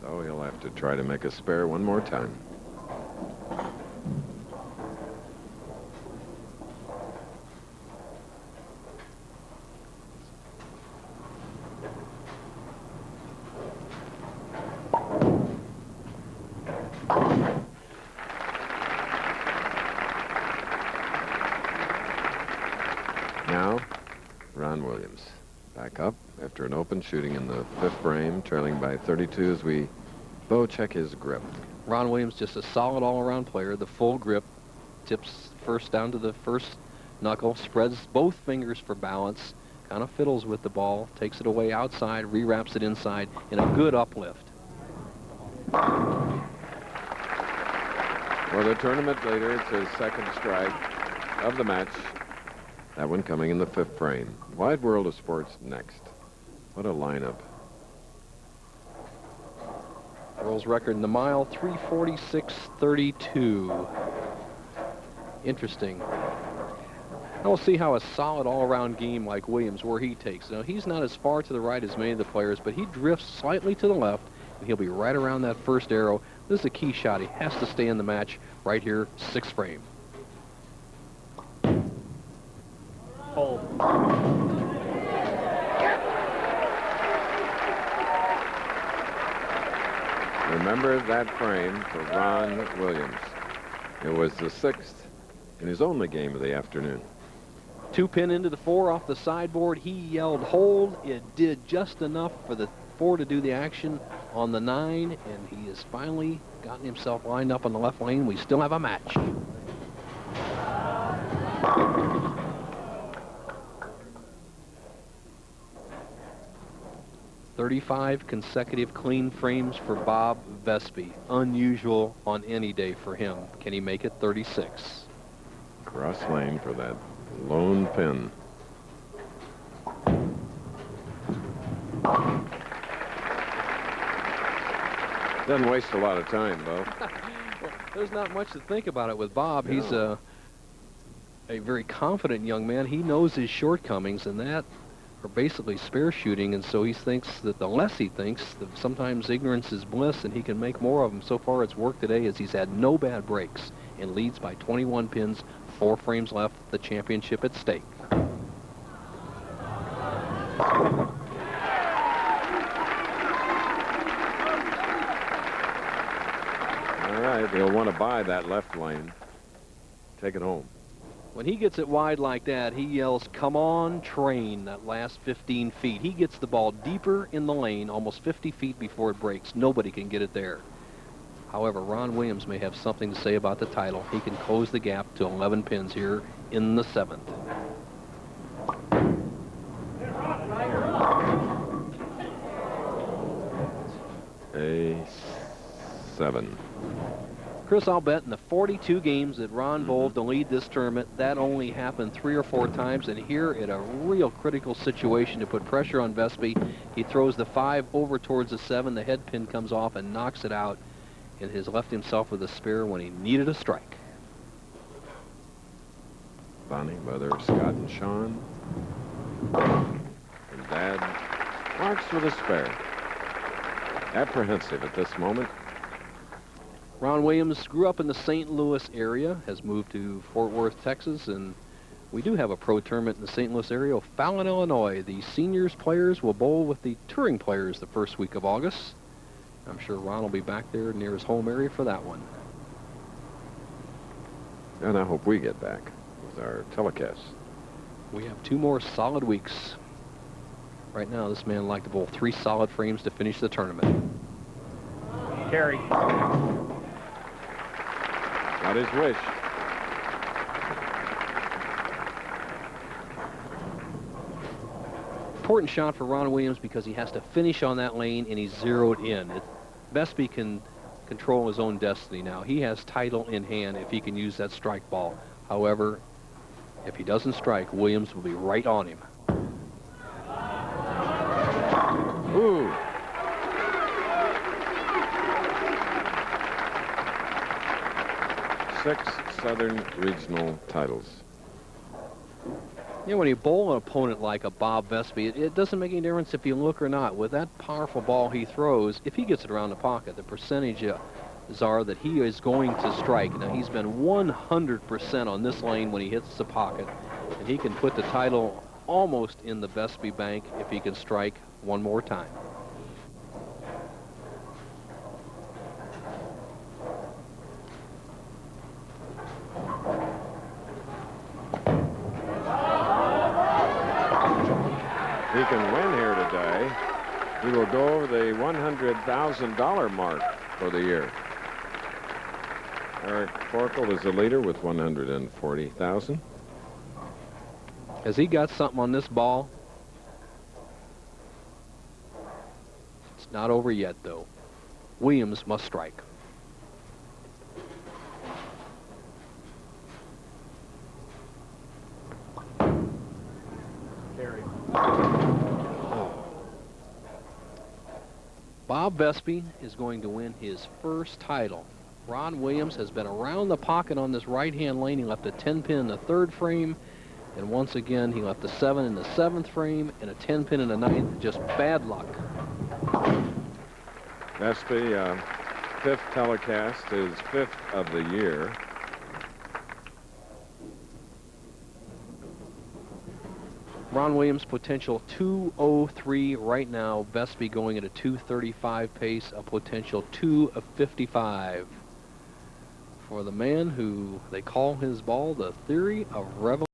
So he'll have to try to make a spare one more time. Now, Ron Williams back up after an open, shooting in the 5th frame, trailing by 32 as we bow check his grip. Ron Williams, just a solid all-around player. The full grip, tips first down to the first knuckle, spreads both fingers for balance, kind of fiddles with the ball, takes it away outside, rewraps it inside in a good uplift. For the tournament leader, it's his 2nd strike of the match. That one coming in the 5th frame. Wide World of Sports next. What a lineup. World's record in the mile, 3:46.32. Interesting. Now we'll see how a solid all-around game like Williams, where he takes. Now, he's not as far to the right as many of the players, but he drifts slightly to the left, and he'll be right around that first arrow. This is a key shot. He has to stay in the match right here, 6th frame. Hold. Remember that frame for Ron Williams. It was the 6th in his only game of the afternoon. 2-pin into the 4 off the sideboard. He yelled hold. It did just enough for the 4 to do the action on the 9, and he has finally gotten himself lined up on the left lane. We still have a match. "35 consecutive clean frames for Bob Vespi. Unusual on any day for him. Can he make it 36? Cross lane for that lone pin. Doesn't waste a lot of time, Bo. There's not much to think about it with Bob. No. He's a very confident young man. He knows his shortcomings, and that are basically spare shooting, and so he thinks that the less he thinks, sometimes ignorance is bliss, and he can make more of them. So far, it's worked today as he's had no bad breaks and leads by 21 pins, 4 frames left, the championship at stake. All right, he'll want to buy that left lane. Take it home. When he gets it wide like that, he yells, "Come on, train," that last 15 feet. He gets the ball deeper in the lane, almost 50 feet before it breaks. Nobody can get it there. However, Ron Williams may have something to say about the title. He can close the gap to 11 pins here in the 7th. A 7. Chris, I'll bet in the 42 games that Ron bowled to lead this tournament, that only happened 3 or 4 times. And here, in a real critical situation to put pressure on Vespi, he throws the 5 over towards the 7. The head pin comes off and knocks it out, and has left himself with a spare when he needed a strike. Bonnie, Mother, Scott, and Sean. And Dad marks for the spare. Apprehensive at this moment. Ron Williams grew up in the St. Louis area, has moved to Fort Worth, Texas, and we do have a pro tournament in the St. Louis area. Fallon, Illinois. The seniors players will bowl with the touring players the first week of August. I'm sure Ron will be back there near his home area for that one. And I hope we get back with our telecast. We have 2 more solid weeks. Right now, this man liked to bowl 3 solid frames to finish the tournament. Carry. Got his wish. Important shot for Ron Williams because he has to finish on that lane, and he's zeroed in. Vespi can control his own destiny now. He has title in hand if he can use that strike ball. However, if he doesn't strike, Williams will be right on him. Ooh. Six Southern Regional titles. Yeah, when you bowl an opponent like a Bob Vespi, it doesn't make any difference if you look or not. With that powerful ball he throws, if he gets it around the pocket, the percentages are that he is going to strike. Now, he's been 100% on this lane when he hits the pocket, and he can put the title almost in the Vespi bank if he can strike one more time. He can win here today. He will go over the $100,000 mark for the year. Eric Forkel is the leader with $140,000. Has he got something on this ball? It's not over yet, though. Williams must strike. Carry. Bob Vespi is going to win his first title. Ron Williams has been around the pocket on this right-hand lane. He left a 10-pin in the 3rd frame, and once again he left a 7 in the 7th frame and a 10-pin in the 9th. Just bad luck. Vespi, 5th telecast, his 5th of the year. Ron Williams potential 203 right now. Vespi going at a 235 pace, a potential 255. For the man who they call his ball the theory of revolution.